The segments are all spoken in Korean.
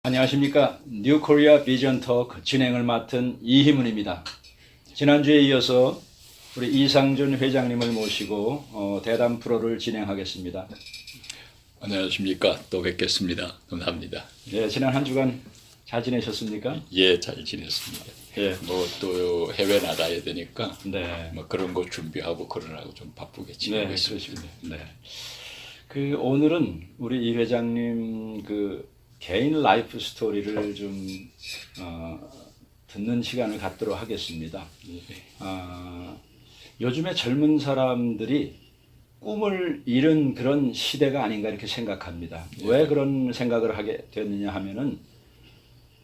안녕하십니까. 뉴코리아 비전 토크 진행을 맡은 이희문입니다. 지난주에 이어서 우리 이상준 회장님을 모시고 대담 프로를 진행하겠습니다. 안녕하십니까. 또 뵙겠습니다. 감사합니다. 네, 지난 한 주간 잘 지내셨습니까? 예, 잘 지냈습니다. 예. 뭐 또 해외 나가야 되니까 네. 뭐 그런 거 준비하고 그러라고 좀 바쁘게 지내고 네, 있습니다. 그렇습니다. 네. 오늘은 우리 이 회장님 개인 라이프 스토리를 좀 듣는 시간을 갖도록 하겠습니다. 요즘에 젊은 사람들이 꿈을 잃은 그런 시대가 아닌가 이렇게 생각합니다. 왜 그런 생각을 하게 됐느냐 하면은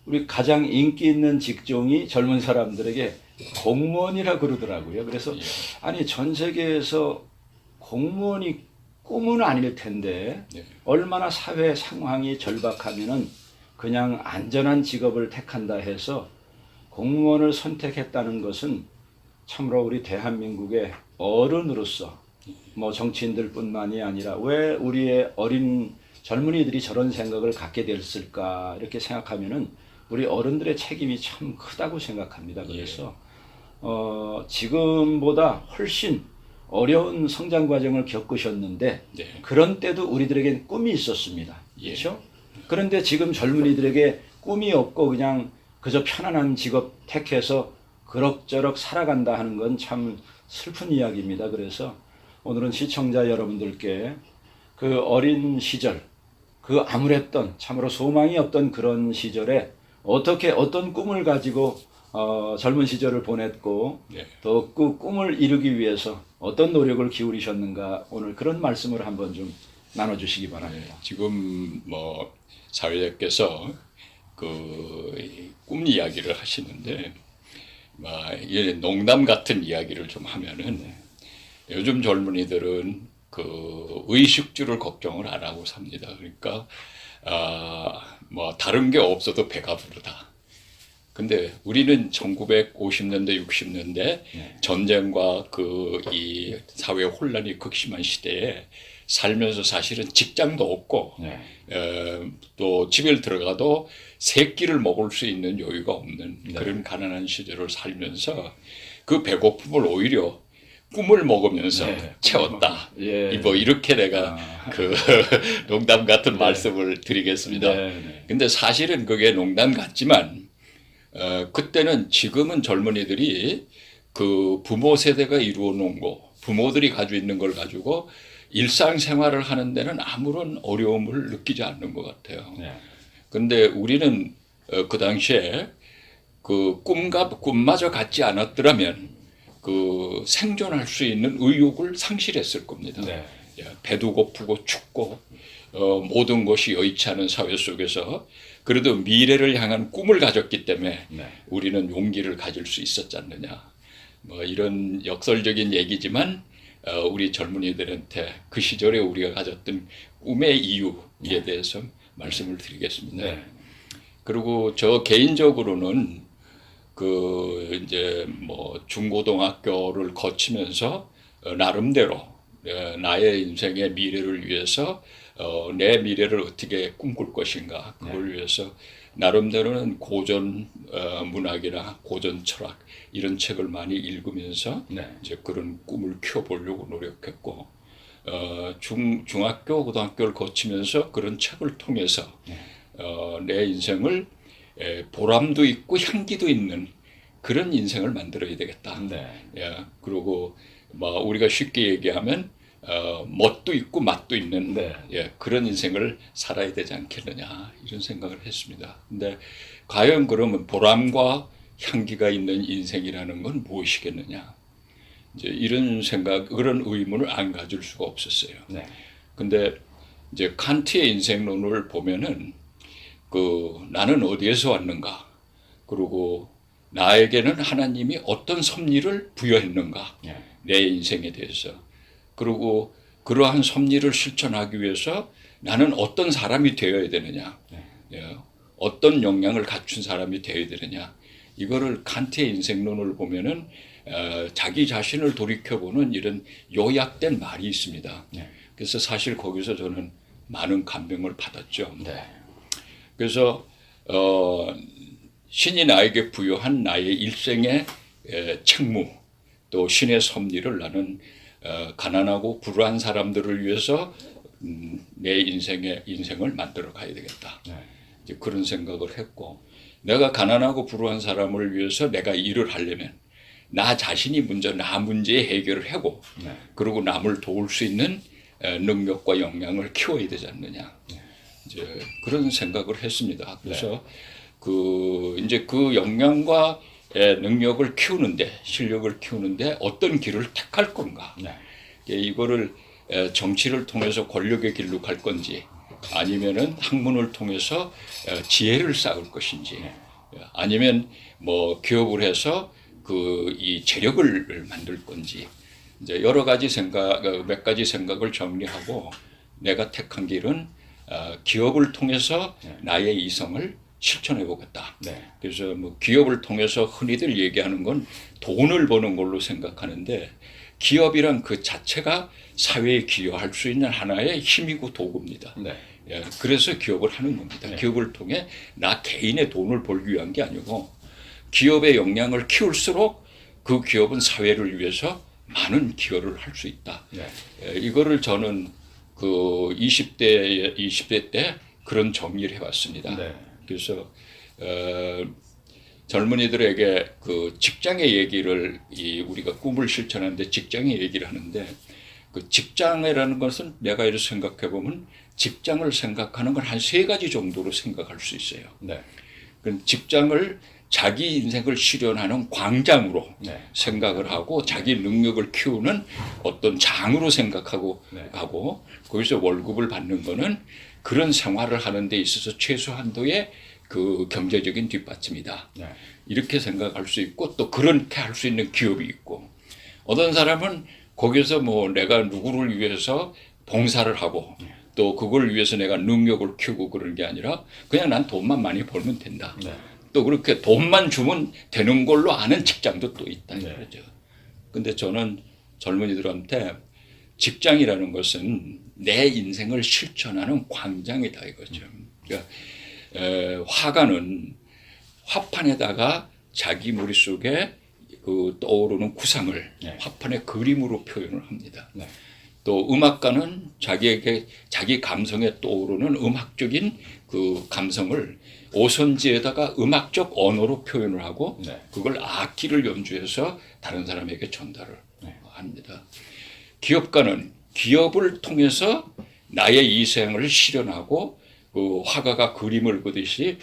우리 가장 인기 있는 직종이 젊은 사람들에게 공무원이라 그러더라고요. 그래서 아니 전 세계에서 공무원이 꿈은 아닐 텐데 얼마나 사회 상황이 절박하면은 그냥 안전한 직업을 택한다 해서 공무원을 선택했다는 것은 참으로 우리 대한민국의 어른으로서 뭐 정치인들뿐만이 아니라 왜 우리의 어린 젊은이들이 저런 생각을 갖게 됐을까 이렇게 생각하면은 우리 어른들의 책임이 참 크다고 생각합니다. 그래서 지금보다 훨씬 어려운 성장 과정을 겪으셨는데 그런 때도 우리들에겐 꿈이 있었습니다. 그렇죠? 그런데 지금 젊은이들에게 꿈이 없고 그냥 그저 편안한 직업 택해서 그럭저럭 살아간다 하는 건 참 슬픈 이야기입니다. 그래서 오늘은 시청자 여러분들께 그 어린 시절, 그 암울했던 참으로 소망이 없던 그런 시절에 어떻게 어떤 꿈을 가지고 젊은 시절을 보냈고 또 그 꿈을 이루기 위해서 어떤 노력을 기울이셨는가 오늘 그런 말씀을 한번 좀 나눠주시기 바랍니다. 지금 뭐 사회자께서 그 꿈 이야기를 하시는데 농담 같은 이야기를 좀 하면은 요즘 젊은이들은 그 의식주를 걱정을 안 하고 삽니다. 그러니까 뭐 다른 게 없어도 배가 부르다. 근데 우리는 1950년대, 60년대 전쟁과 그 이 사회 혼란이 극심한 시대에 살면서 사실은 직장도 없고 또 집에 들어가도 세 끼를 먹을 수 있는 여유가 없는 그런 가난한 시절을 살면서 그 배고픔을 오히려 꿈을 먹으면서 채웠다. 뭐 이렇게 내가 그 농담 같은 말씀을 드리겠습니다. 근데 사실은 그게 농담 같지만 그때는 지금은 젊은이들이 그 부모 세대가 이루어 놓은 거, 부모들이 가지고 있는 걸 가지고 일상생활을 하는 데는 아무런 어려움을 느끼지 않는 것 같아요. 근데 우리는 그 당시에 그 꿈마저 갖지 않았더라면 그 생존할 수 있는 의욕을 상실했을 겁니다. 배도 고프고 춥고 모든 것이 여의치 않은 사회 속에서 그래도 미래를 향한 꿈을 가졌기 때문에 우리는 용기를 가질 수 있었지 않느냐. 뭐 이런 역설적인 얘기지만 우리 젊은이들한테 그 시절에 우리가 가졌던 꿈의 이유에 대해서 말씀을 드리겠습니다. 그리고 저 개인적으로는 그 이제 뭐 중고등학교를 거치면서 나름대로 나의 인생의 미래를 위해서 내 미래를 어떻게 꿈꿀 것인가 그걸 위해서 나름대로는 고전 문학이나 고전 철학 이런 책을 많이 읽으면서 이제 그런 꿈을 키워보려고 노력했고 중학교 고등학교를 거치면서 그런 책을 통해서 내 인생을 보람도 있고 향기도 있는 그런 인생을 만들어야 되겠다. 그리고 뭐 우리가 쉽게 얘기하면 멋도 있고 맛도 있는 그런 인생을 살아야 되지 않겠느냐 이런 생각을 했습니다. 근데 과연 그러면 보람과 향기가 있는 인생이라는 건 무엇이겠느냐? 이제 이런 생각, 그런 의문을 안 가질 수가 없었어요. 근데 이제 칸트의 인생론을 보면은 그 나는 어디에서 왔는가? 그리고 나에게는 하나님이 어떤 섭리를 부여했는가? 내 인생에 대해서. 그리고 그러한 섭리를 실천하기 위해서 나는 어떤 사람이 되어야 되느냐? 어떤 역량을 갖춘 사람이 되어야 되느냐? 이거를 칸트의 인생론을 보면은 자기 자신을 돌이켜보는 이런 요약된 말이 있습니다. 그래서 사실 거기서 저는 많은 감명을 받았죠. 그래서 신이 나에게 부여한 나의 일생의 책무 또 신의 섭리를 나는 가난하고 불우한 사람들을 위해서 내 인생을 만들어 가야 되겠다. 네. 이제 그런 생각을 했고 내가 가난하고 불우한 사람을 위해서 내가 일을 하려면 나 자신이 먼저 나 문제의 해결을 하고 네. 그리고 남을 도울 수 있는 능력과 역량을 키워야 되지 않느냐. 이제 그런 생각을 했습니다. 그래서 이제 그 역량과 능력을 키우는데 실력을 키우는데 어떤 길을 택할 건가. 네. 이거를 정치를 통해서 권력의 길로 갈 건지 아니면은 학문을 통해서 지혜를 쌓을 것인지 아니면 뭐 기업을 해서 이 재력을 만들 건지 이제 여러 가지 몇 가지 생각을 정리하고 내가 택한 길은 기업을 통해서 나의 이성을 실천해 보겠다. 네. 그래서 뭐 기업을 통해서 흔히들 얘기하는 건 돈을 버는 걸로 생각하는데 기업이란 그 자체가 사회에 기여할 수 있는 하나의 힘이고 도구입니다. 네. 예, 그래서 기업을 하는 겁니다. 네. 기업을 통해 나 개인의 돈을 벌기 위한 게 아니고 기업의 역량을 키울수록 그 기업은 사회를 위해서 많은 기여를 할 수 있다. 네. 이거를 저는 그 20대 때 그런 정리를 해왔습니다. 네. 그래서 젊은이들에게 그 직장의 얘기를 우리가 꿈을 실천하는데 직장의 얘기를 하는데 그 직장이라는 것은 내가 이렇게 생각해 보면 직장을 생각하는 건 한 3가지 정도로 생각할 수 있어요. 네. 그 직장을 자기 인생을 실현하는 광장으로 네. 생각을 하고 자기 능력을 키우는 어떤 장으로 생각하고 하고 거기서 월급을 받는 거는 그런 생활을 하는 데 있어서 최소한도의 그 경제적인 뒷받침이다. 네. 이렇게 생각할 수 있고 또 그렇게 할 수 있는 기업이 있고 어떤 사람은 거기서 뭐 내가 누구를 위해서 봉사를 하고 또 그걸 위해서 내가 능력을 키우고 그런 게 아니라 그냥 난 돈만 많이 벌면 된다. 네. 또 그렇게 돈만 주면 되는 걸로 아는 직장도 또 있다. 네. 그러죠. 근데 저는 젊은이들한테 직장이라는 것은 내 인생을 실천하는 광장이다 이거죠. 그러니까 화가는 화판에다가 자기 머릿속에 그 떠오르는 구상을 네. 화판에 그림으로 표현을 합니다. 네. 또 음악가는 자기 감성에 떠오르는 음악적인 그 감성을 오선지에다가 음악적 언어로 표현을 하고 네. 그걸 악기를 연주해서 다른 사람에게 전달을 네. 합니다. 기업가는 기업을 통해서 나의 이생을 실현하고 그 화가가 그림을 그듯이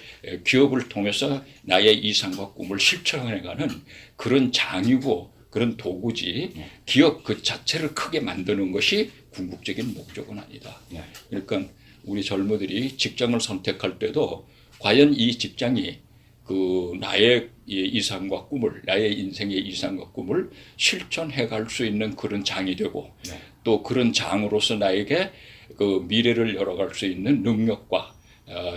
기업을 통해서 나의 이상과 꿈을 실천해가는 그런 장이고 그런 도구지 기업 그 자체를 크게 만드는 것이 궁극적인 목적은 아니다. 네. 그러니까 우리 젊은이들이 직장을 선택할 때도 과연 이 직장이 그 나의 이상과 꿈을 나의 인생의 이상과 꿈을 실천해 갈 수 있는 그런 장이 되고 네. 또 그런 장으로서 나에게 그 미래를 열어갈 수 있는 능력과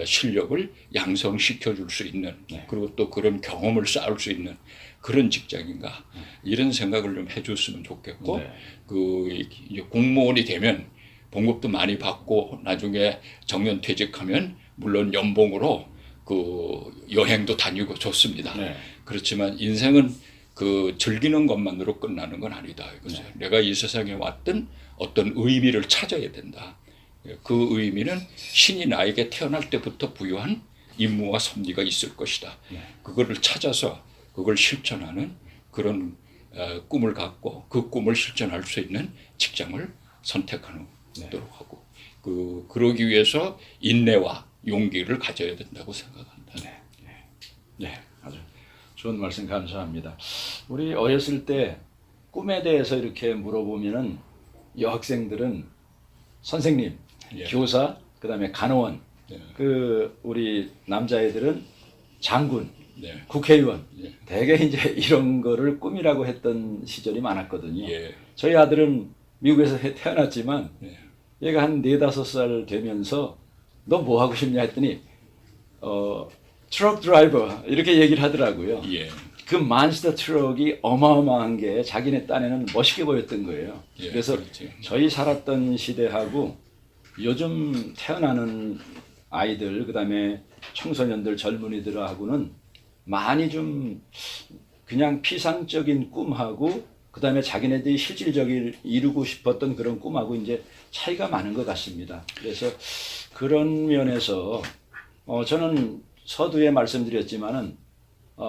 실력을 양성시켜 줄 수 있는 그리고 또 그런 경험을 쌓을 수 있는 그런 직장인가 이런 생각을 좀 해줬으면 좋겠고 네. 그 이제 공무원이 되면 봉급도 많이 받고 나중에 정년 퇴직하면 물론 연봉으로 그 여행도 다니고 좋습니다. 네. 그렇지만 인생은 그 즐기는 것만으로 끝나는 건 아니다 이거죠. 네. 내가 이 세상에 왔던 어떤 의미를 찾아야 된다. 그 의미는 신이 나에게 태어날 때부터 부여한 임무와 섭리가 있을 것이다. 네. 그거를 찾아서 그걸 실천하는 그런 꿈을 갖고 그 꿈을 실천할 수 있는 직장을 선택하는 도록 하고 그러기 위해서 인내와 용기를 가져야 된다고 생각합니다. 네, 아주 좋은 말씀 감사합니다. 우리 어렸을 때 꿈에 대해서 이렇게 물어보면은 여학생들은 선생님, 예. 교사, 그다음에 간호원, 네. 그 우리 남자애들은 장군, 네. 국회의원, 예. 대개 이제 이런 거를 꿈이라고 했던 시절이 많았거든요. 예. 저희 아들은 미국에서 태어났지만 네. 얘가 한 4-5살 되면서 너 뭐 하고 싶냐 했더니 트럭 드라이버 이렇게 얘기를 하더라고요. 예. 그 몬스터 트럭이 어마어마한 게 자기네 딴에는 멋있게 보였던 거예요. 예, 그래서 그렇죠. 저희 살았던 시대하고 요즘 태어나는 아이들 그다음에 청소년들 젊은이들하고는 많이 좀 그냥 피상적인 꿈하고 그다음에 자기네들이 실질적인 이루고 싶었던 그런 꿈하고 이제 차이가 많은 것 같습니다. 그래서 그런 면에서 저는 서두에 말씀드렸지만은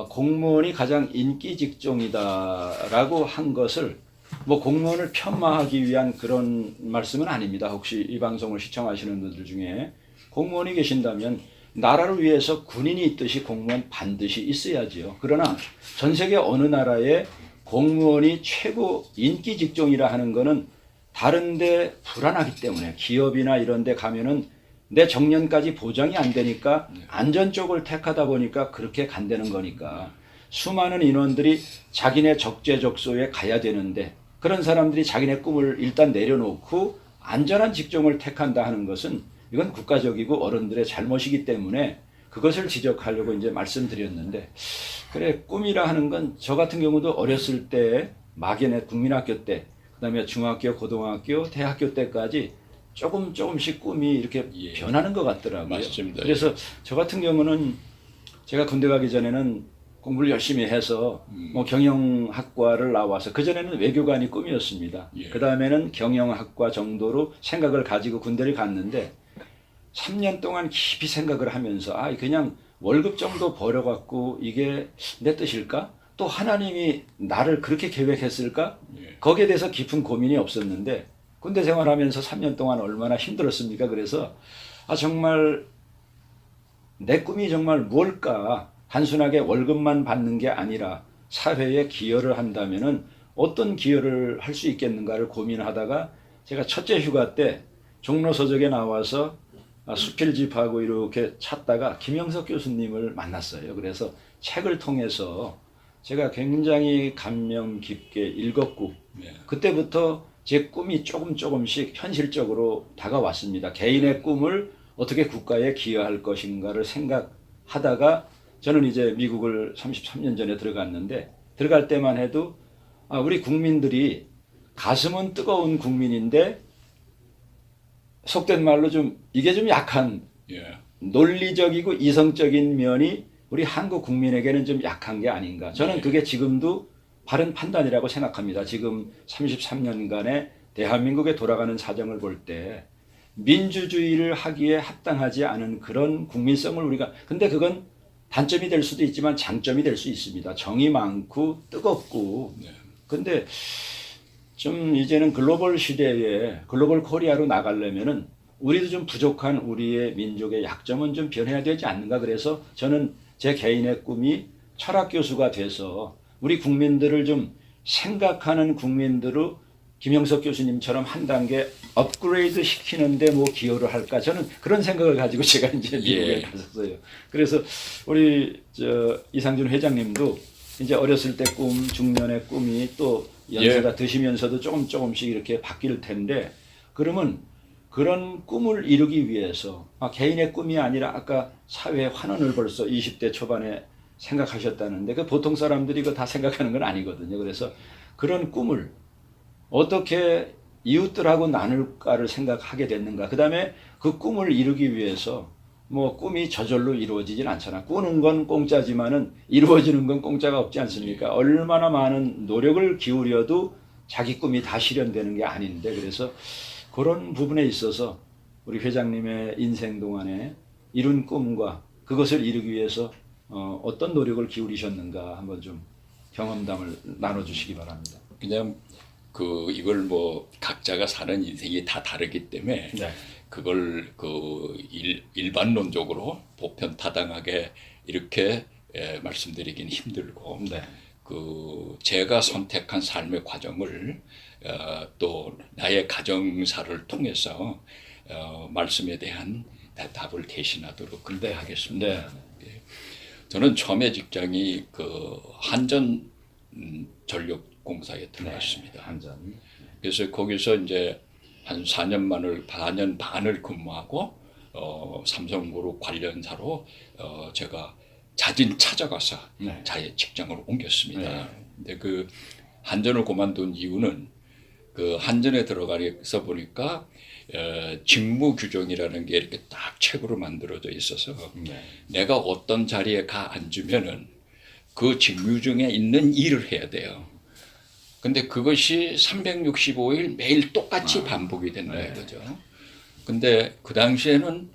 공무원이 가장 인기 직종이다라고 한 것을 뭐 공무원을 폄하하기 위한 그런 말씀은 아닙니다. 혹시 이 방송을 시청하시는 분들 중에 공무원이 계신다면 나라를 위해서 군인이 있듯이 공무원 반드시 있어야지요. 그러나 전 세계 어느 나라에 공무원이 최고 인기 직종이라 하는 거는 다른데 불안하기 때문에 기업이나 이런 데 가면은 내 정년까지 보장이 안 되니까 안전 쪽을 택하다 보니까 그렇게 간다는 거니까 수많은 인원들이 자기네 적재적소에 가야 되는데 그런 사람들이 자기네 꿈을 일단 내려놓고 안전한 직종을 택한다 하는 것은 이건 국가적이고 어른들의 잘못이기 때문에 그것을 지적하려고 이제 말씀드렸는데 그래 꿈이라 하는 건 저 같은 경우도 어렸을 때 막연히 국민학교 때 그다음에 중학교, 고등학교, 대학교 때까지 조금씩 꿈이 이렇게 예. 변하는 것 같더라고요. 맞습니다. 그래서 저 같은 경우는 제가 군대 가기 전에는 공부를 열심히 해서 뭐 경영학과를 나와서 그전에는 외교관이 꿈이었습니다. 예. 그다음에는 경영학과 정도로 생각을 가지고 군대를 갔는데 3년 동안 깊이 생각을 하면서 그냥 월급 정도 벌어갖고 이게 내 뜻일까? 또 하나님이 나를 그렇게 계획했을까? 예. 거기에 대해서 깊은 고민이 없었는데 군대 생활하면서 3년 동안 얼마나 힘들었습니까? 그래서 정말 내 꿈이 정말 무엇일까? 단순하게 월급만 받는 게 아니라 사회에 기여를 한다면은 어떤 기여를 할 수 있겠는가를 고민하다가 제가 첫째 휴가 때 종로서적에 나와서 수필집하고 이렇게 찾다가 김영석 교수님을 만났어요. 그래서 책을 통해서 제가 굉장히 감명 깊게 읽었고 네. 그때부터 제 꿈이 조금씩 현실적으로 다가왔습니다. 개인의 꿈을 어떻게 국가에 기여할 것인가를 생각하다가 저는 이제 미국을 33년 전에 들어갔는데 들어갈 때만 해도 우리 국민들이 가슴은 뜨거운 국민인데 속된 말로 이게 좀 약한 예. 논리적이고 이성적인 면이 우리 한국 국민에게는 좀 약한 게 아닌가. 저는 네. 그게 지금도 바른 판단이라고 생각합니다. 지금 33년간의 대한민국에 돌아가는 사정을 볼 때 민주주의를 하기에 합당하지 않은 그런 국민성을 우리가 근데 그건 단점이 될 수도 있지만 장점이 될 수 있습니다. 정이 많고 뜨겁고 네. 근데 좀 이제는 글로벌 시대에 글로벌 코리아로 나가려면은 우리도 좀 부족한 우리의 민족의 약점은 좀 변해야 되지 않는가. 그래서 저는 제 개인의 꿈이 철학 교수가 돼서 우리 국민들을 좀 생각하는 국민들로 김영석 교수님처럼 한 단계 업그레이드 시키는데 뭐 기여를 할까. 저는 그런 생각을 가지고 제가 이제 미국에 예. 갔었어요. 그래서 우리 이상준 회장님도 이제 어렸을 때 꿈, 중년의 꿈이 또 연세가 드시면서도 조금씩 이렇게 바뀔 텐데 그러면 그런 꿈을 이루기 위해서 개인의 꿈이 아니라 아까 사회의 환원을 벌써 20대 초반에 생각하셨다는데 그 보통 사람들이 그거 다 생각하는 건 아니거든요. 그래서 그런 꿈을 어떻게 이웃들하고 나눌까를 생각하게 됐는가. 그 다음에 그 꿈을 이루기 위해서 뭐 꿈이 저절로 이루어지진 않잖아. 꾸는 건 공짜지만은 이루어지는 건 공짜가 없지 않습니까? 얼마나 많은 노력을 기울여도 자기 꿈이 다 실현되는 게 아닌데 그래서 그런 부분에 있어서 우리 회장님의 인생 동안에 이룬 꿈과 그것을 이루기 위해서 어떤 노력을 기울이셨는가 한번 좀 경험담을 나눠주시기 바랍니다. 그냥 이걸 뭐 각자가 사는 인생이 다 다르기 때문에 네. 그걸 일반론적으로 보편타당하게 이렇게 말씀드리긴 힘들고 네. 제가 선택한 삶의 과정을 또 나의 가정사를 통해서 말씀에 대한 답을 대신하도록 그렇게 하겠습니다. 네. 예. 저는 처음에 직장이 한전 전력공사에 들어갔습니다. 네. 한전. 그래서 거기서 이제 한 4년 반을 근무하고 삼성그룹 관련사로 제가 자진 찾아가서 네. 자의 직장을 옮겼습니다. 네. 근데 한전을 그만둔 이유는 한전에 들어가서 보니까 직무 규정이라는 게 이렇게 딱 책으로 만들어져 있어서 내가 어떤 자리에 가 앉으면은 그 직무 중에 있는 일을 해야 돼요. 근데 그것이 365일 매일 똑같이 반복이 된다 이거죠. 근데 그 당시에는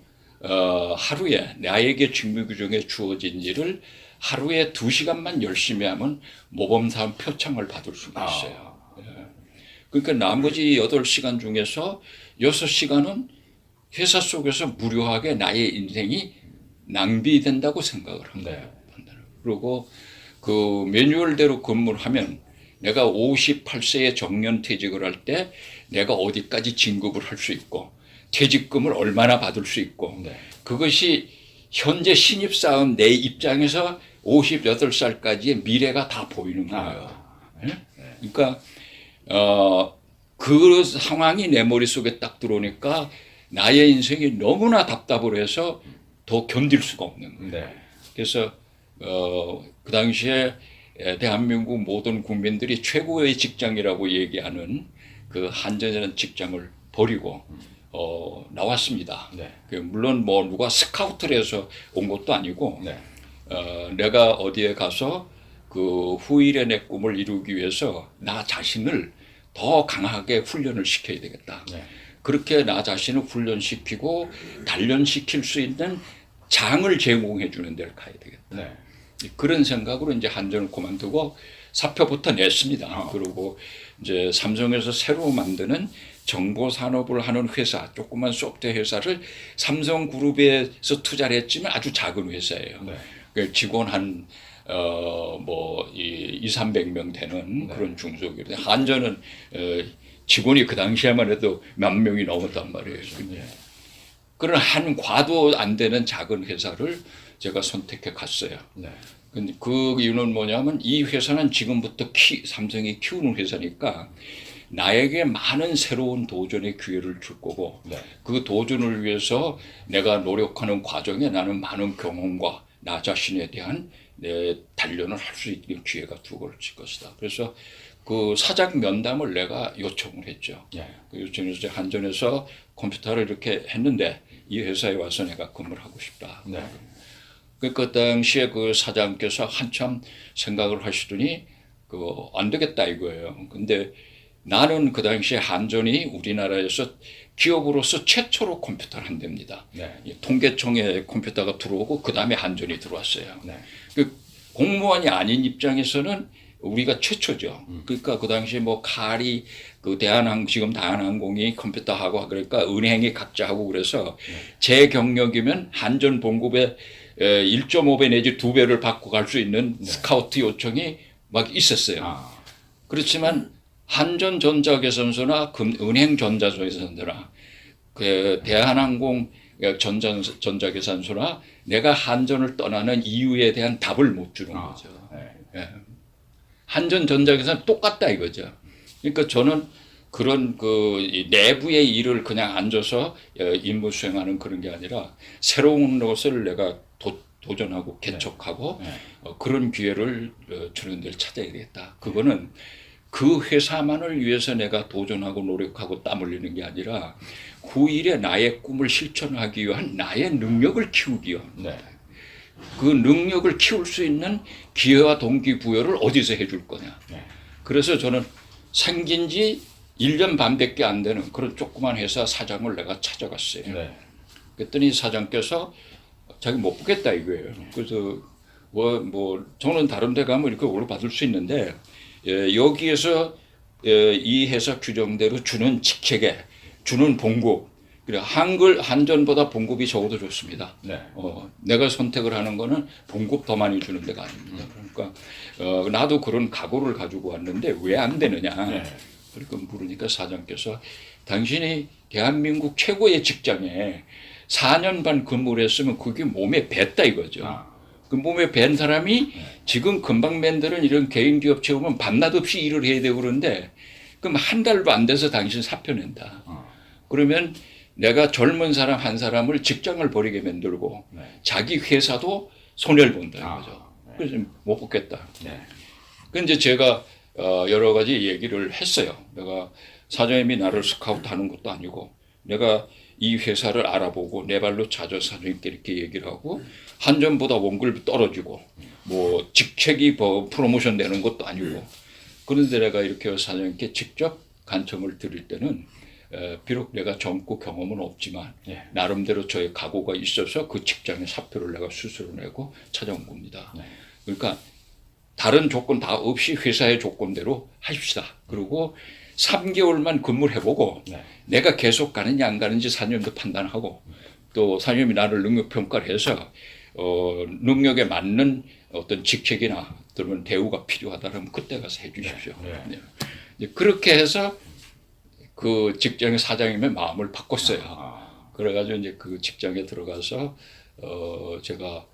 하루에 나에게 직무 규정에 주어진 일을 하루에 2시간만 열심히 하면 모범사원 표창을 받을 수가 있어요. 그러니까 나머지 8시간 중에서 6시간은 회사 속에서 무료하게 나의 인생이 낭비된다고 생각을 합니다. 그리고 그 매뉴얼대로 근무를 하면 내가 58세에 정년퇴직을 할 때 내가 어디까지 진급을 할 수 있고 퇴직금을 얼마나 받을 수 있고 그것이 현재 신입사원 내 입장에서 58살까지의 미래가 다 보이는 거예요. 그러니까 그 상황이 내 머릿속에 딱 들어오니까 나의 인생이 너무나 답답을 해서 더 견딜 수가 없는 거예요. 그래서 그 당시에 대한민국 모든 국민들이 최고의 직장이라고 얘기하는 그 한전이라는 직장을 버리고 나왔습니다. 물론 뭐 누가 스카우트를 해서 온 것도 아니고 내가 어디에 가서 그 후일의 내 꿈을 이루기 위해서 나 자신을 더 강하게 훈련을 시켜야 되겠다. 그렇게 나 자신을 훈련시키고 단련시킬 수 있는 장을 제공해 주는 데를 가야 되겠다. 그런 생각으로 이제 한전을 그만두고 사표부터 냈습니다. 그리고 이제 삼성에서 새로 만드는 정보 산업을 하는 회사, 조그만 소프트웨어 회사를 삼성그룹에서 투자를 했지만 아주 작은 회사예요. 그 직원 한 뭐 200~300명 되는 그런 중소기업. 한전은 직원이 그 당시에만 해도 몇 명이 넘었단 말이에요. 그런 한 과도 안 되는 작은 회사를 제가 선택해 갔어요. 근데 그 이유는 뭐냐면 이 회사는 지금부터 삼성이 키우는 회사니까 나에게 많은 새로운 도전의 기회를 줄 거고 그 도전을 위해서 내가 노력하는 과정에 나는 많은 경험과 나 자신에 대한 내 단련을 할 수 있는 기회가 두고질 것이다. 그래서 그 사장 면담을 내가 요청을 했죠. 그 요청해서 한전에서 컴퓨터를 이렇게 했는데 이 회사에 와서 내가 근무를 하고 싶다. 그 당시에 그 사장께서 한참 생각을 하시더니 안 되겠다 이거예요. 근데 나는 그 당시에 한전이 우리나라에서 기업으로서 최초로 컴퓨터를 한답니다. 통계청에 컴퓨터가 들어오고 그 다음에 한전이 들어왔어요. 그 공무원이 아닌 입장에서는 우리가 최초죠. 그러니까 그 당시에 뭐 칼이 그 지금 대한항공이 컴퓨터하고 그러니까 은행이 각자 하고 그래서 제 경력이면 한전 본국에 1.5배 내지 2배를 받고 갈 수 있는 스카우트 요청이 막 있었어요. 그렇지만 한전전자계산서나 은행전자계산서나 그 대한항공 전자계산서나 내가 한전을 떠나는 이유에 대한 답을 못 주는 거죠. 한전전자계산 똑같다 이거죠. 그러니까 저는 그런 그 내부의 일을 그냥 앉아서 임무 수행하는 그런 게 아니라 새로운 것을 내가 도전하고 개척하고 그런 기회를 주는 데를 찾아야 되겠다. 그거는 그 회사만을 위해서 내가 도전하고 노력하고 땀 흘리는 게 아니라 후일에 나의 꿈을 실천하기 위한 나의 능력을 키우기 위한 그 능력을 키울 수 있는 기회와 동기부여를 어디서 해줄 거냐. 그래서 저는 생긴 지 1년 반밖에 안 되는 그런 조그만 회사 사장을 내가 찾아갔어요. 그랬더니 사장께서 자기 못 보겠다 이거예요. 그래서 저는 다른 데 가면 이렇게 월급 받을 수 있는데 여기에서 이 회사 규정대로 주는 직책에 주는 봉급, 그래 한전보다 봉급이 적어도 좋습니다. 내가 선택을 하는 거는 봉급 더 많이 주는 데가 아닙니다. 그러니까 나도 그런 각오를 가지고 왔는데 왜 안 되느냐. 그러니까 물으니까 사장께서 당신이 대한민국 최고의 직장에 4년 반 근무를 했으면 그게 몸에 뱄다 이거죠. 그 몸에 밴 사람이 지금 금방 만드는 이런 개인 기업 채우면 밤낮 없이 일을 해야 되고 그런데 그럼 한 달도 안 돼서 당신 사표 낸다. 그러면 내가 젊은 사람 한 사람을 직장을 버리게 만들고 자기 회사도 손해를 본다 이거죠. 그래서 못 뽑겠다. 그런데 이제 제가 여러 가지 얘기를 했어요. 내가 사장님이 나를 스카우트 하는 것도 아니고 내가 이 회사를 알아보고 내 발로 찾아서 사장님께 이렇게 얘기를 하고 한전보다 원급이 떨어지고 뭐 직책이 뭐 프로모션 되는 것도 아니고 그런데 내가 이렇게 사장님께 직접 간청을 드릴 때는 비록 내가 젊고 경험은 없지만 예. 나름대로 저의 각오가 있어서 그 직장의 사표를 내가 스스로 내고 찾아온 겁니다. 네. 그러니까 다른 조건 다 없이 회사의 조건대로 하십시다. 그리고 3개월만 근무를 해보고 네. 내가 계속 가는지 안 가는지 사장님도 판단하고 또 사장님이 나를 능력평가를 해서 능력에 맞는 어떤 직책이나 그러면 대우가 필요하다면 그때 가서 해주십시오. 네. 네. 그렇게 해서 그 직장의 사장님의 마음을 바꿨어요. 그래가지고 이제 그 직장에 들어가서 제가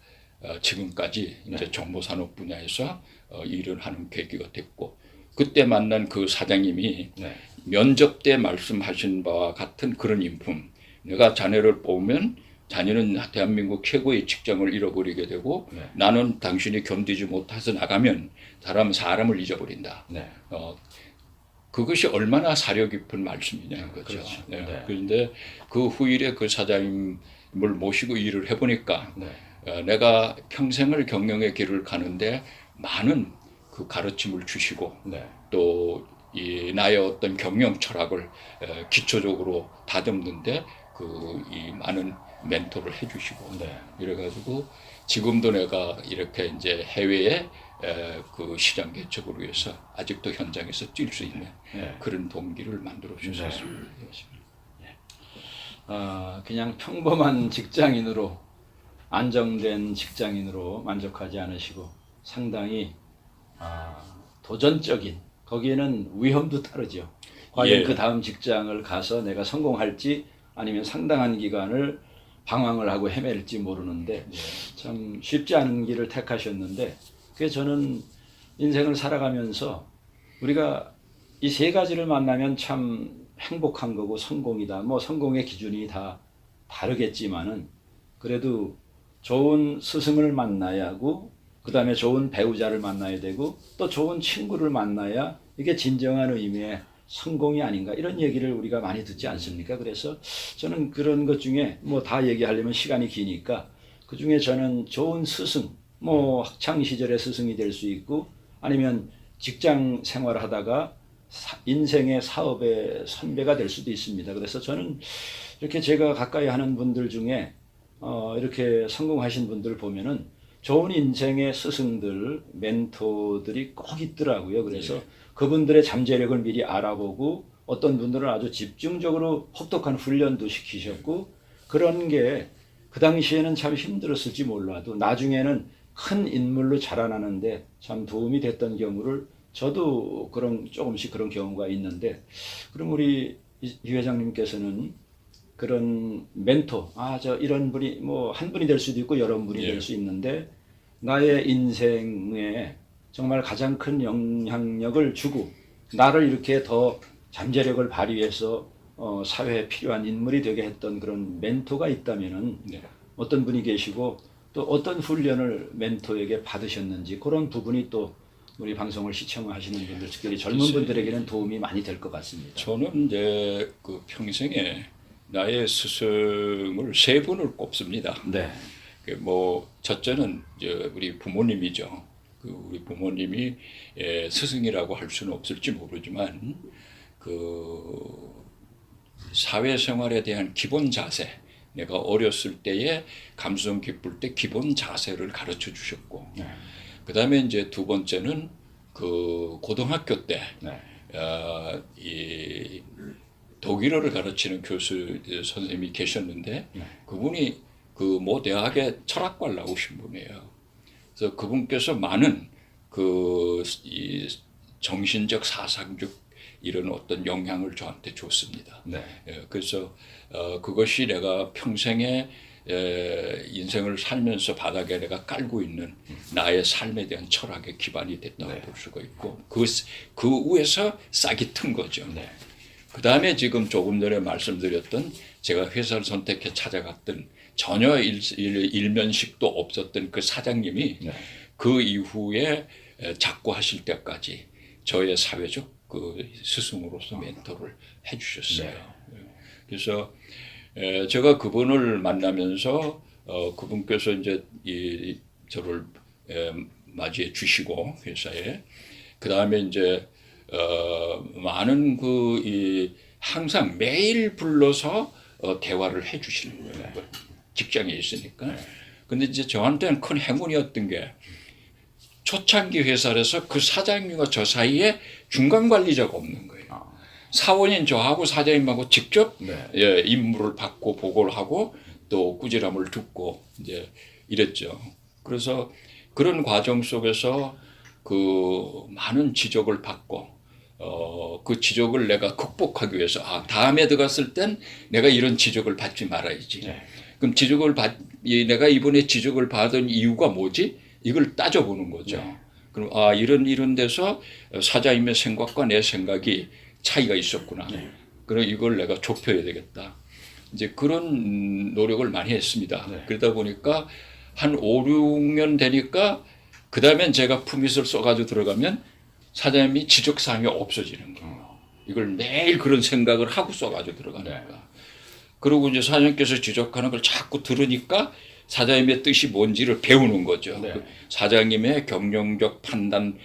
지금까지 이제 정보산업 분야에서 일을 하는 계기가 됐고 그때 만난 그 사장님이 네. 면접 때 말씀하신 바와 같은 그런 인품. 내가 자네를 뽑으면 자네는 대한민국 최고의 직장을 잃어버리게 되고 네. 나는 당신이 견디지 못해서 나가면 사람을 잊어버린다. 네. 그것이 얼마나 사려 깊은 말씀이냐 거죠. 그렇죠. 네. 네. 그런데 그 후일에 그 사장님을 모시고 일을 해보니까 네. 내가 평생을 경영의 길을 가는데 많은 그 가르침을 주시고 네. 또 이 나의 어떤 경영 철학을 기초적으로 다듬는데 이 많은 멘토를 해주시고 네. 이래가지고 지금도 내가 이렇게 이제 해외에 그 시장 개척을 위해서 아직도 현장에서 뛸 수 있는 네. 그런 동기를 만들어 주셨습니다. 그냥 평범한 직장인으로 안정된 직장인으로 만족하지 않으시고 상당히 도전적인 거기에는 위험도 따르죠. 과연 예. 그 다음 직장을 가서 내가 성공할지 아니면 상당한 기간을 방황을 하고 헤맬지 모르는데 참 쉽지 않은 길을 택하셨는데 그게 저는 인생을 살아가면서 우리가 이 세 가지를 만나면 참 행복한 거고 성공이다. 뭐 성공의 기준이 다 다르겠지만은 그래도 좋은 스승을 만나야 하고 그 다음에 좋은 배우자를 만나야 되고 또 좋은 친구를 만나야 이게 진정한 의미의 성공이 아닌가 이런 얘기를 우리가 많이 듣지 않습니까? 그래서 저는 그런 것 중에 뭐 다 얘기하려면 시간이 기니까 그 중에 저는 좋은 스승, 뭐 학창 시절의 스승이 될 수 있고 아니면 직장 생활하다가 인생의 사업의 선배가 될 수도 있습니다. 그래서 저는 이렇게 제가 가까이 하는 분들 중에 이렇게 성공하신 분들 보면은 좋은 인생의 스승들, 멘토들이 꼭 있더라고요. 그래서 그분들의 잠재력을 미리 알아보고 어떤 분들은 아주 집중적으로 혹독한 훈련도 시키셨고 그런 게 그 당시에는 참 힘들었을지 몰라도 나중에는 큰 인물로 자라나는데 참 도움이 됐던 경우를 저도 조금씩 그런 경우가 있는데 그럼 우리 이 회장님께서는 그런 멘토, 저 이런 분이 뭐 한 분이 될 수도 있고 여러 분이 될 수 있는데 나의 인생에 정말 가장 큰 영향력을 주고 나를 이렇게 더 잠재력을 발휘해서 사회에 필요한 인물이 되게 했던 그런 멘토가 있다면은 어떤 분이 계시고 또 어떤 훈련을 멘토에게 받으셨는지 그런 부분이 또 우리 방송을 시청하시는 분들, 특히 젊은 분들에게는 도움이 많이 될 것 같습니다. 저는 이제 그 평생에 나의 스승을 세 분을 꼽습니다. 네. 뭐 첫째는 이제 우리 부모님이죠. 우리 부모님이 스승이라고 할 수는 없을지 모르지만 그 사회생활에 대한 기본 자세, 내가 어렸을 때에 감수성 깊을 때 기본 자세를 가르쳐 주셨고, 그 다음에 이제 두 번째는 그 고등학교 때 이 독일어를 가르치는 교수 선생님이 계셨는데 그분이 그 모 대학의 철학과를 나오신 분이에요. 그래서 그분께서 많은 이 정신적 사상적 이런 어떤 영향을 저한테 줬습니다. 그래서 그것이 내가 평생에 인생을 살면서 바닥에 내가 깔고 있는 나의 삶에 대한 철학의 기반이 됐다고 볼 수가 있고 그 위에서 싹이 튼 거죠. 그 다음에 지금 조금 전에 말씀드렸던 제가 회사를 선택해 찾아갔던 전혀 일면식도 없었던 그 사장님이 그 이후에 작고하실 때까지 저의 사회적 그 스승으로서 멘토를 해주셨어요. 그래서 제가 그분을 만나면서 그분께서 이제 저를 맞이해 주시고 회사에 그 다음에 이제 많은 항상 매일 불러서 대화를 해주시는 거예요. 직장에 있으니까. 근데 이제 저한테는 큰 행운이었던 게 초창기 회사에서 그 사장님과 저 사이에 중간 관리자가 없는 거예요. 사원인 저하고 사장님하고 직접 임무를 받고 보고를 하고 또 꾸지람을 듣고 이제 이랬죠. 그래서 그런 과정 속에서 그 많은 지적을 받고 그 지적을 내가 극복하기 위해서 다음에 들어갔을 땐 내가 이런 지적을 받지 말아야지. 그럼 내가 이번에 지적을 받은 이유가 뭐지? 이걸 따져보는 거죠. 그럼 이런 데서 사장님의 생각과 내 생각이 차이가 있었구나. 그럼 이걸 내가 좁혀야 되겠다. 이제 그런 노력을 많이 했습니다. 그러다 보니까 한 5, 6년 되니까 그 다음엔 제가 품잇을 써가지고 들어가면 사장님이 지적사항이 없어지는 거예요. 이걸 매일 그런 생각을 하고 써가지고 들어가니까. 그리고 이제 사장님께서 지적하는 걸 자꾸 들으니까 사장님의 뜻이 뭔지를 배우는 거죠. 그 사장님의 경영적 판단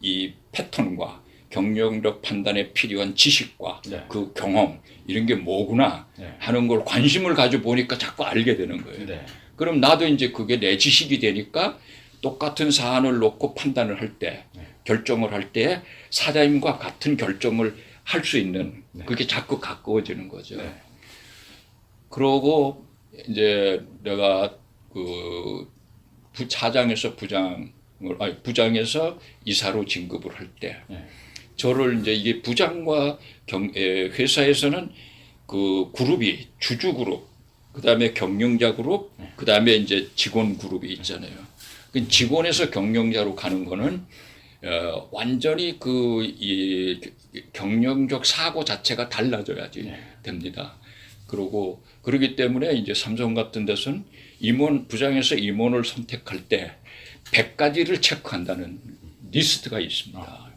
이 패턴과 경영적 판단에 필요한 지식과 그 경험 이런 게 뭐구나 하는 걸 관심을 가져 보니까 자꾸 알게 되는 거예요. 그럼 나도 이제 그게 내 지식이 되니까 똑같은 사안을 놓고 판단을 할 때, 결정을 할 때 사장님과 같은 결정을 할 수 있는 그게 자꾸 가까워지는 거죠. 그러고 이제 내가 사장에서 부장에서 이사로 진급을 할 때, 저를 이제 이게 부장과 회사에서는 그 그룹이 주주 그룹, 그 다음에 경영자 그룹, 그 다음에 이제 직원 그룹이 있잖아요. 그 직원에서 경영자로 가는 거는 완전히 이 경영적 사고 자체가 달라져야지 됩니다. 그러기 때문에 이제 삼성 같은 데서는 부장에서 임원을 선택할 때 100가지를 체크한다는 리스트가 있습니다.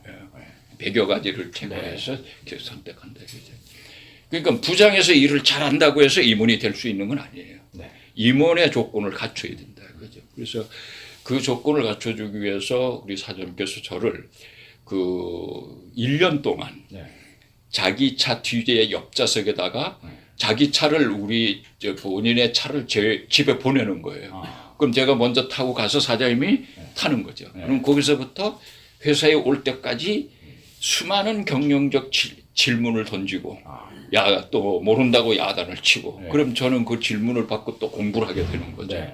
100여 가지를 체크해서 선택한다. 그러니까 부장에서 일을 잘한다고 해서 임원이 될 수 있는 건 아니에요. 임원의 조건을 갖춰야 된다. 그죠? 그래서 그 조건을 갖춰주기 위해서 우리 사장님께서 저를 1년 동안 자기 차 뒤에 옆좌석에다가 자기 차를 본인의 차를 제 집에 보내는 거예요. 그럼 제가 먼저 타고 가서 사장님이 타는 거죠. 그럼 거기서부터 회사에 올 때까지 수많은 경영적 질문을 던지고 또 모른다고 야단을 치고 그럼 저는 그 질문을 받고 또 공부를 하게 되는 거죠.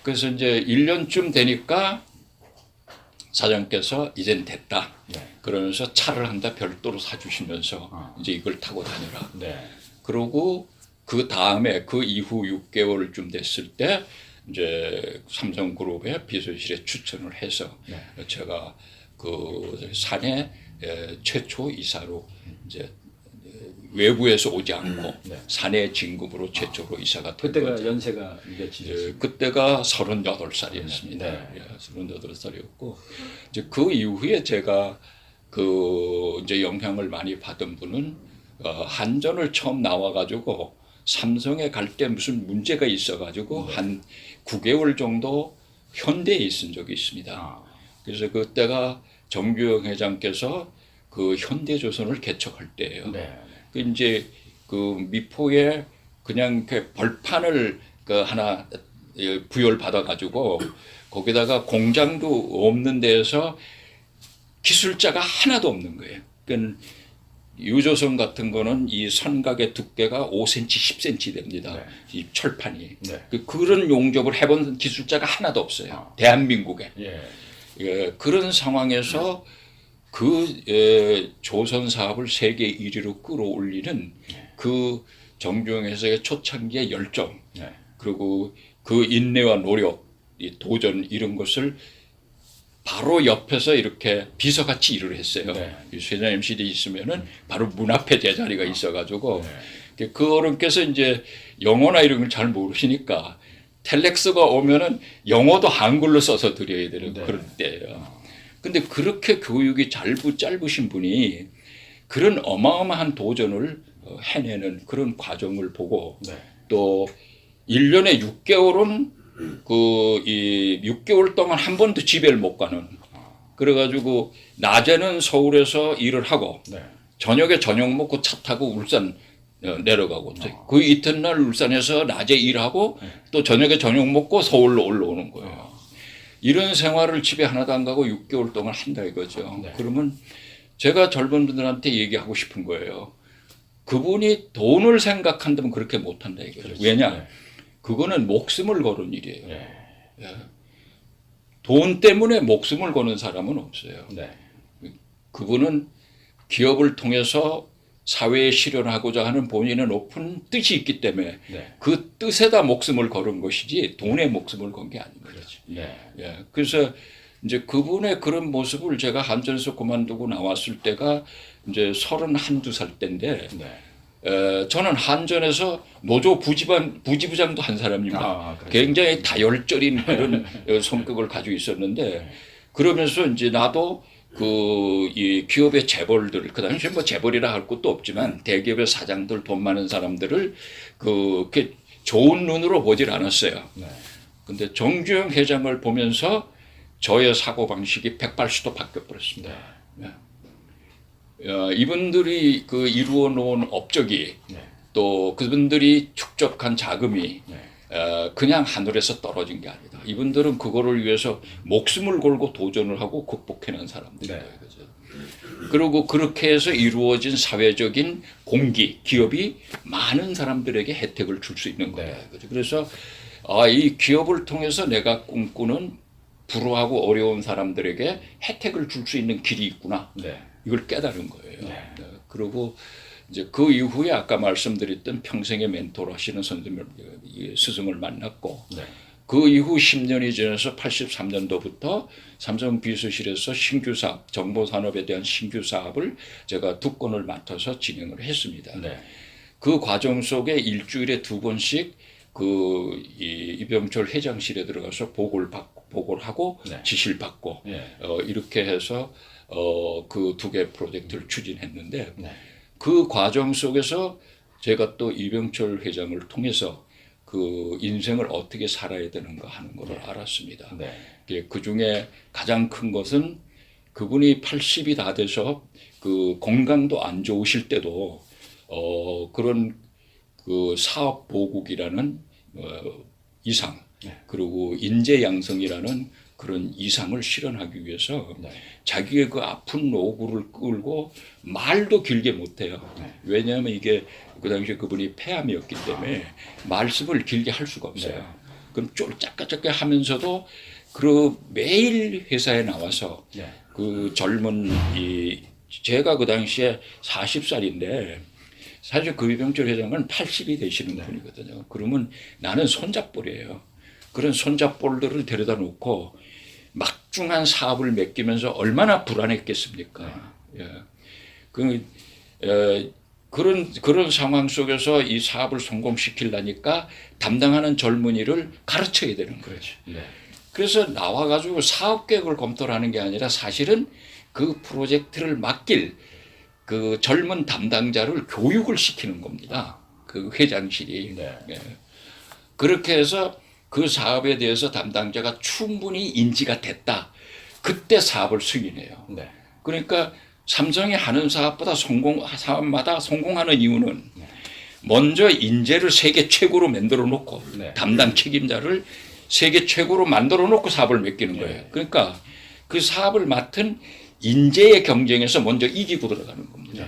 그래서 이제 1년쯤 되니까 사장님께서 이젠 됐다. 그러면서 차를 한 대 별도로 사주시면서 이제 이걸 타고 다니라. 그러고 그 다음에 그 이후 6개월쯤 됐을 때 이제 삼성그룹의 비서실에 추천을 해서 제가 그 사내 최초 이사로 이제 외부에서 오지 않고 사내 진급으로 최초로 이사가 된 그때가 거죠. 연세가 몇이셨어요? 그때가 38살이었습니다. 38살이었고 이제 그 이후에 제가 이제 영향을 많이 받은 분은 한전을 처음 나와가지고 삼성에 갈 때 무슨 문제가 있어가지고 한 9개월 정도 현대에 있은 적이 있습니다. 그래서 그때가 정주영 회장께서 그 현대조선을 개척할 때예요. 그 이제 그 미포에 그냥 그 벌판을 하나 부여를 받아가지고 거기다가 공장도 없는 데에서 기술자가 하나도 없는 거예요. 그러니까 유조선 같은 거는 이 선각의 두께가 5cm, 10cm 됩니다. 이 철판이. 그런 용접을 해본 기술자가 하나도 없어요. 대한민국에. 그런 상황에서 조선 사업을 세계 1위로 끌어올리는 그 정주영 회장의 초창기의 열정, 그리고 그 인내와 노력, 이 도전 이런 것을 바로 옆에서 이렇게 비서같이 일을 했어요. 회장님실에 있으면은 바로 문 앞에 제자리가 있어가지고 그 어른께서 이제 영어나 이런 걸 잘 모르시니까 텔렉스가 오면은 영어도 한글로 써서 드려야 되는 그런 때예요. 근데 그렇게 교육이 짧으신 분이 그런 어마어마한 도전을 해내는 그런 과정을 보고 네. 또 1년에 6개월은 이 6개월 동안 한 번도 집에를 못 가는 그래가지고 낮에는 서울에서 일을 하고 네. 저녁에 저녁 먹고 차 타고 울산 내려가고 그 이튿날 울산에서 낮에 일하고 또 저녁에 저녁 먹고 서울로 올라오는 거예요. 이런 생활을 집에 하나도 안 가고 6개월 동안 한다 이거죠. 네. 그러면 제가 젊은 분들한테 얘기하고 싶은 거예요. 그분이 돈을 생각한다면 그렇게 못한다 이거죠. 그렇지. 왜냐? 네. 그거는 목숨을 거는 일이에요. 네. 예. 돈 때문에 목숨을 거는 사람은 없어요. 네. 그분은 기업을 통해서 사회에 실현하고자 하는 본인의 높은 뜻이 있기 때문에 네. 그 뜻에다 목숨을 걸은 것이지 돈에 목숨을 건 게 아닙니다. 그렇지. 네. 예. 그래서 이제 그분의 그런 모습을 제가 한전에서 그만두고 나왔을 때가 이제 31~2살 때인데 네. 저는 한전에서 노조 부지부장도 한 사람입니다. 그렇죠. 굉장히 다혈절인 그런 성격을 가지고 있었는데 그러면서 이제 나도 이 기업의 재벌들 그 당시에 뭐 재벌이라 할 것도 없지만 대기업의 사장들 돈 많은 사람들을 그렇게 좋은 눈으로 보질 않았어요. 네. 근데 정주영 회장을 보면서 저의 사고 방식이 180도 바뀌어 버렸습니다. 네. 이분들이 이루어 놓은 업적이 네. 또 그분들이 축적한 자금이 네. 그냥 하늘에서 떨어진 게 아니다. 이분들은 그거를 위해서 목숨을 걸고 도전을 하고 극복해낸 사람들이다. 네. 이거죠. 그리고 그렇게 해서 이루어진 사회적인 공기, 기업이 많은 사람들에게 혜택을 줄 수 있는 거다. 네. 이거죠. 그래서 이 기업을 통해서 내가 꿈꾸는 불우하고 어려운 사람들에게 혜택을 줄 수 있는 길이 있구나. 네. 이걸 깨달은 거예요. 네. 그리고 이제 그 이후에 아까 말씀드렸던 평생의 멘토로 하시는 선생님, 스승을 만났고 네. 그 이후 10년이 지나서 83년도부터 삼성 비서실에서 신규 사업, 정보산업에 대한 신규 사업을 제가 2건을 맡아서 진행을 했습니다. 네. 그 과정 속에 일주일에 2번씩 이병철 회장실에 들어가서 보고를 하고 네. 지시를 받고 네. 이렇게 해서 그 2개 프로젝트를 추진했는데 네. 그 과정 속에서 제가 또 이병철 회장을 통해서 그 인생을 어떻게 살아야 되는가 하는 것을 알았습니다. 네. 그 중에 가장 큰 것은 그분이 80이 다 돼서 그 건강도 안 좋으실 때도 그런 그 사업 보국이라는 이상 네. 그리고 인재 양성이라는 그런 이상을 실현하기 위해서 네. 자기의 그 아픈 노구를 끌고 말도 길게 못해요. 네. 왜냐하면 이게 그 당시에 그분이 폐암이었기 때문에 말씀을 길게 할 수가 없어요. 네. 그럼 쫄짝짝짝 하면서도 그 매일 회사에 나와서 네. 그 젊은 제가 그 당시에 40살인데 사실 그 이병철 회장은 80이 되시는 분이거든요. 그러면 나는 손잡볼이에요. 그런 손잡볼들을 데려다 놓고 막중한 사업을 맡기면서 얼마나 불안했겠습니까? 예. 그런 상황 속에서 이 사업을 성공시키려니까 담당하는 젊은이를 가르쳐야 되는 거예요. 네. 그래서 나와가지고 사업 계획을 검토를 하는 게 아니라 사실은 그 프로젝트를 맡길 그 젊은 담당자를 교육을 시키는 겁니다. 그 회장실이. 네. 예. 그렇게 해서 그 사업에 대해서 담당자가 충분히 인지가 됐다. 그때 사업을 승인해요. 네. 그러니까 삼성이 하는 사업마다 성공하는 이유는 먼저 인재를 세계 최고로 만들어 놓고 네. 담당 책임자를 세계 최고로 만들어 놓고 사업을 맡기는 거예요. 그러니까 그 사업을 맡은 인재의 경쟁에서 먼저 이기고 들어가는 겁니다.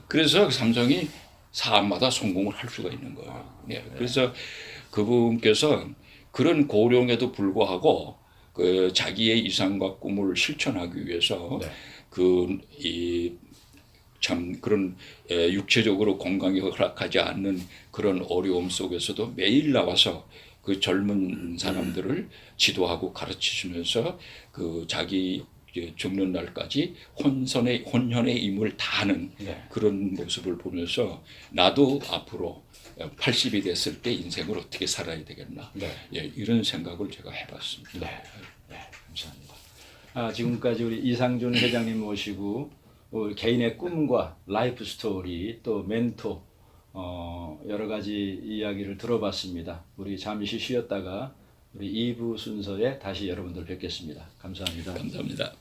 그래서 삼성이 사업마다 성공을 할 수가 있는 거예요. 그래서 그분께서 그런 고령에도 불구하고 그 자기의 이상과 꿈을 실천하기 위해서 참 그런 육체적으로 건강이 허락하지 않는 그런 어려움 속에서도 매일 나와서 그 젊은 사람들을 지도하고 가르치시면서 그 자기 죽는 날까지 혼연의 임을 다하는 그런 모습을 보면서 나도 앞으로 80이 됐을 때 인생을 어떻게 살아야 되겠나 이런 생각을 제가 해봤습니다. 네, 감사합니다. 지금까지 우리 이상준 회장님 모시고 개인의 꿈과 라이프 스토리 또 멘토 여러 가지 이야기를 들어봤습니다. 우리 잠시 쉬었다가 우리 2부 순서에 다시 여러분들 뵙겠습니다. 감사합니다. 감사합니다.